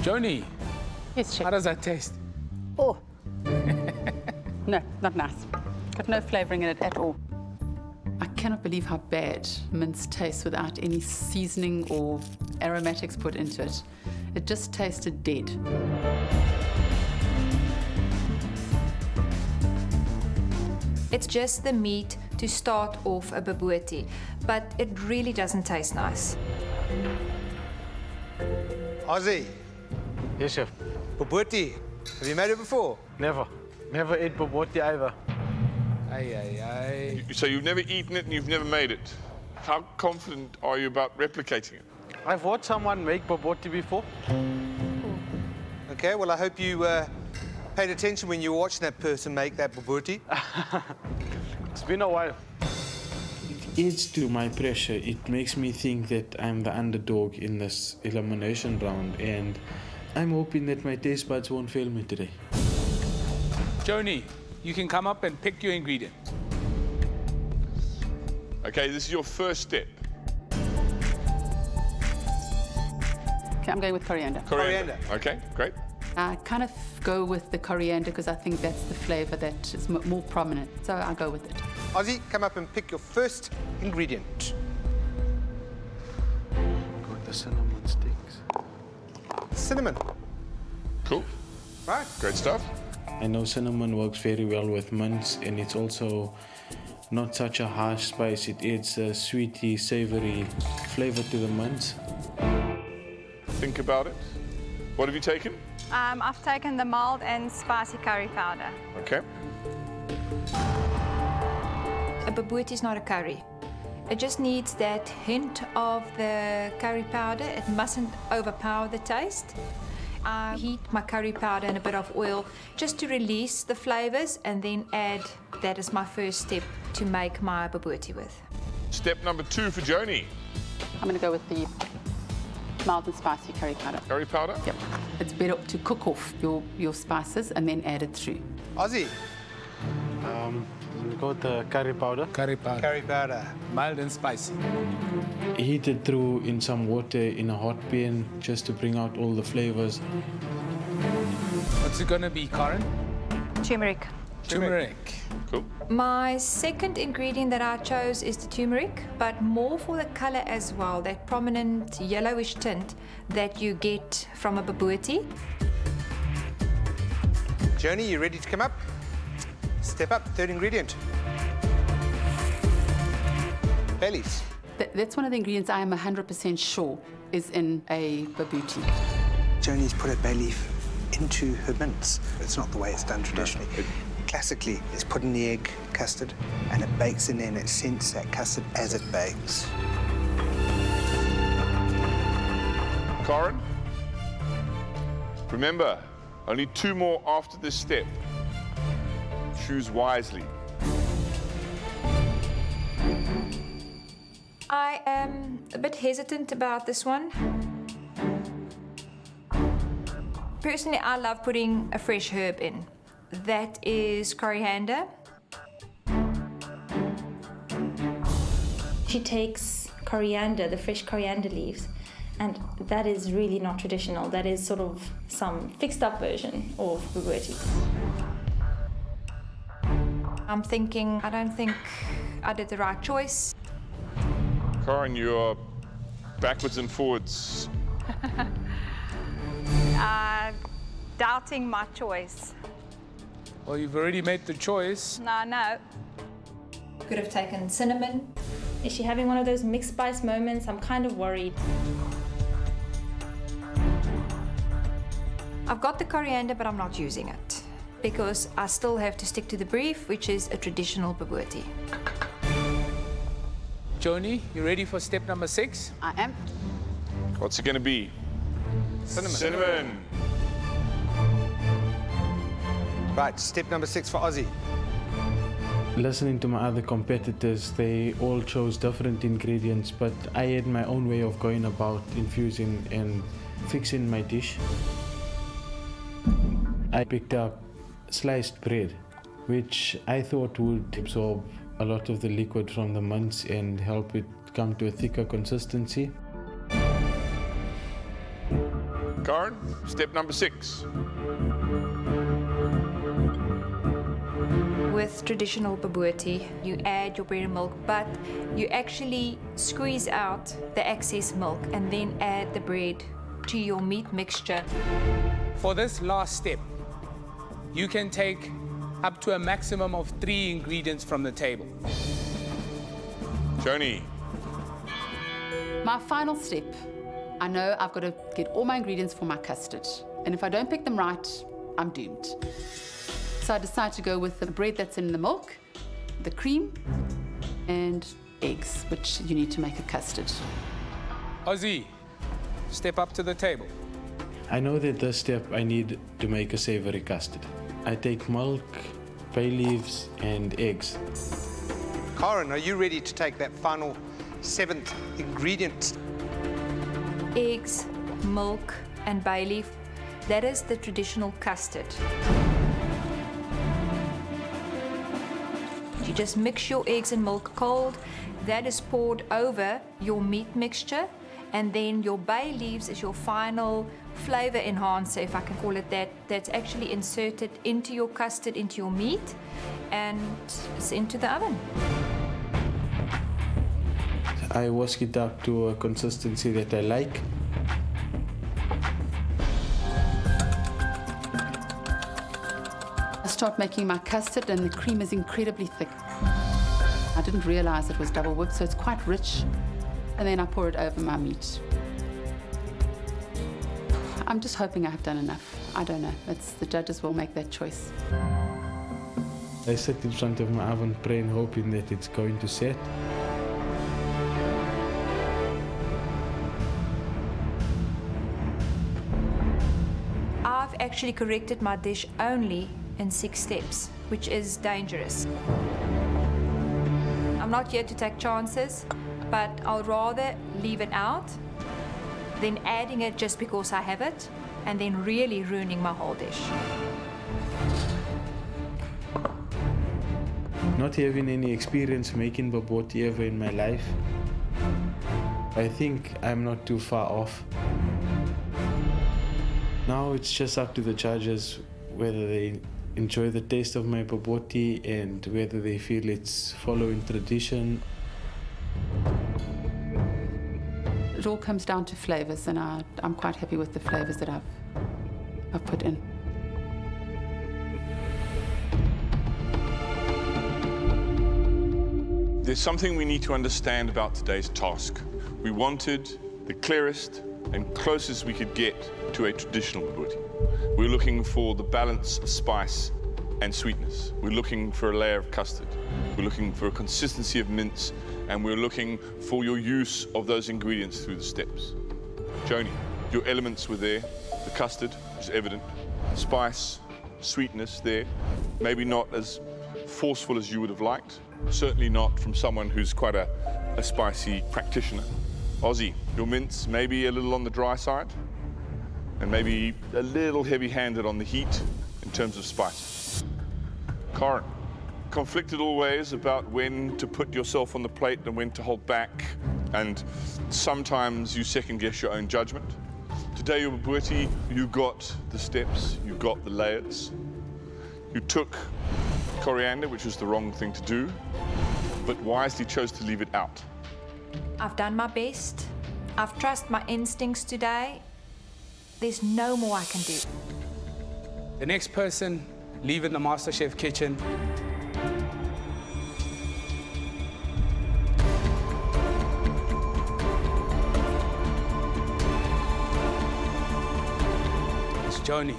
Joni, Yes, Chef. how does that taste? Oh. No, not nice. Got no flavouring in it at all. I cannot believe how bad mince tastes without any seasoning or aromatics put into it. It just tasted dead. It's just the meat to start off a bobotie, but it really doesn't taste nice. Ozzy, Yes, chef. Bobotie, have you made it before? Never. Never ate Bobotie either. Aye. So you've never eaten it and you've never made it. How confident are you about replicating it? I've watched someone make Bobotie before. Okay, well, I hope you paid attention when you were watching that person make that bobotie. It's been a while. It adds to my pressure. It makes me think that I'm the underdog in this elimination round, and I'm hoping that my taste buds won't fail me today. Joni, you can come up and pick your ingredient. Okay, this is your first step. Okay, I'm going with coriander. Coriander. Okay, great. I kind of go with the coriander because I think that's the flavour that is more prominent. So I'll go with it. Ozzy, come up and pick your first ingredient. Got the cinnamon sticks. Cinnamon. Cool. Right. Great stuff. I know cinnamon works very well with mince, and it's also not such a harsh spice. It adds a sweety, savoury flavour to the mince. Think about it. What have you taken? I've taken the mild and spicy curry powder. Okay. A bobotie is not a curry. It just needs that hint of the curry powder. It mustn't overpower the taste. I heat my curry powder in a bit of oil just to release the flavours and then add that as my first step to make my bobotie with. Step number 2 for Joni. I'm going to go with the mild and spicy curry powder. Curry powder? Yep. It's better to cook off your spices and then add it through. Ozzy, Go with the curry powder. Curry powder. curry powder. Mild and spicy. Heat it through in some water in a hot pan just to bring out all the flavours. What's it gonna be, Karen? Turmeric. Turmeric. Cool. My second ingredient that I chose is the turmeric, but more for the colour as well, that prominent yellowish tint that you get from a bobotie. Joni, you ready to come up? Step up, third ingredient. Bayleaf. That's one of the ingredients I am 100% sure is in a bobotie. Joni's put a bay leaf into her mince. It's not the way it's done traditionally. Classically, it's put in the egg custard and it bakes in there and it scents that custard as it bakes. Karen? Remember, only 2 more after this step. Choose wisely. I am a bit hesitant about this one. Personally, I love putting a fresh herb in. That is coriander. She takes coriander, the fresh coriander leaves, and that is really not traditional. That is sort of some fixed up version of bobotie. I'm thinking, I don't think I did the right choice. Karen, you are backwards and forwards. Doubting my choice. Well, you've already made the choice. No. Could have taken cinnamon. Is she having one of those mixed spice moments? I'm kind of worried. I've got the coriander, but I'm not using it because I still have to stick to the brief, which is a traditional bobotie. Joni, you ready for step number 6? I am. What's it going to be? Cinnamon. Cinnamon. Right, step number 6 for Ozzy. Listening to my other competitors, they all chose different ingredients, but I had my own way of going about infusing and fixing my dish. I picked up sliced bread, which I thought would absorb a lot of the liquid from the mince and help it come to a thicker consistency. Karen, step number 6. With traditional bobotie, you add your bread and milk, but you actually squeeze out the excess milk and then add the bread to your meat mixture. For this last step, you can take up to a maximum of 3 ingredients from the table. Joni. My final step, I know I've got to get all my ingredients for my custard. And if I don't pick them right, I'm doomed. So I decide to go with the bread that's in the milk, the cream, and eggs, which you need to make a custard. Ozzy, step up to the table. I know that this step I need to make a savory custard. I take milk, bay leaves, and eggs. Karen, are you ready to take that final 7th ingredient? Eggs, milk, and bay leaf. That is the traditional custard. You just mix your eggs and milk cold. That is poured over your meat mixture, and then your bay leaves is your final flavor enhancer, if I can call it that. That's actually inserted into your custard, into your meat, and it's into the oven. I whisk it up to a consistency that I like. I start making my custard, and the cream is incredibly thick. I didn't realize it was double whipped, so it's quite rich. And then I pour it over my meat. I'm just hoping I have done enough. I don't know. The judges will make that choice. I sit in front of my oven praying, hoping that it's going to set. I've actually corrected my dish only in 6 steps, which is dangerous. I'm not here to take chances, but I'll rather leave it out than adding it just because I have it and then really ruining my whole dish. Not having any experience making bobotie ever in my life, I think I'm not too far off. Now it's just up to the judges whether they enjoy the taste of my bobotie and whether they feel it's following tradition. It all comes down to flavors, and I'm quite happy with the flavors that I've put in. There's something we need to understand about today's task. We wanted the clearest and closest we could get to a traditional bobotie. We're looking for the balance of spice and sweetness. We're looking for a layer of custard. We're looking for a consistency of mince, and we're looking for your use of those ingredients through the steps. Joni, your elements were there. The custard was evident. Spice, sweetness there. Maybe not as forceful as you would have liked. Certainly not from someone who's quite a spicy practitioner. Ozzy, your mince maybe a little on the dry side, and maybe a little heavy-handed on the heat in terms of spice. Karen, conflicted always about when to put yourself on the plate and when to hold back, and sometimes you second-guess your own judgment. Today, your bobotie, you got the steps, you got the layers. You took coriander, which was the wrong thing to do, but wisely chose to leave it out. I've done my best. I've trusted my instincts today. There's no more I can do. The next person leaving the MasterChef kitchen is Joni.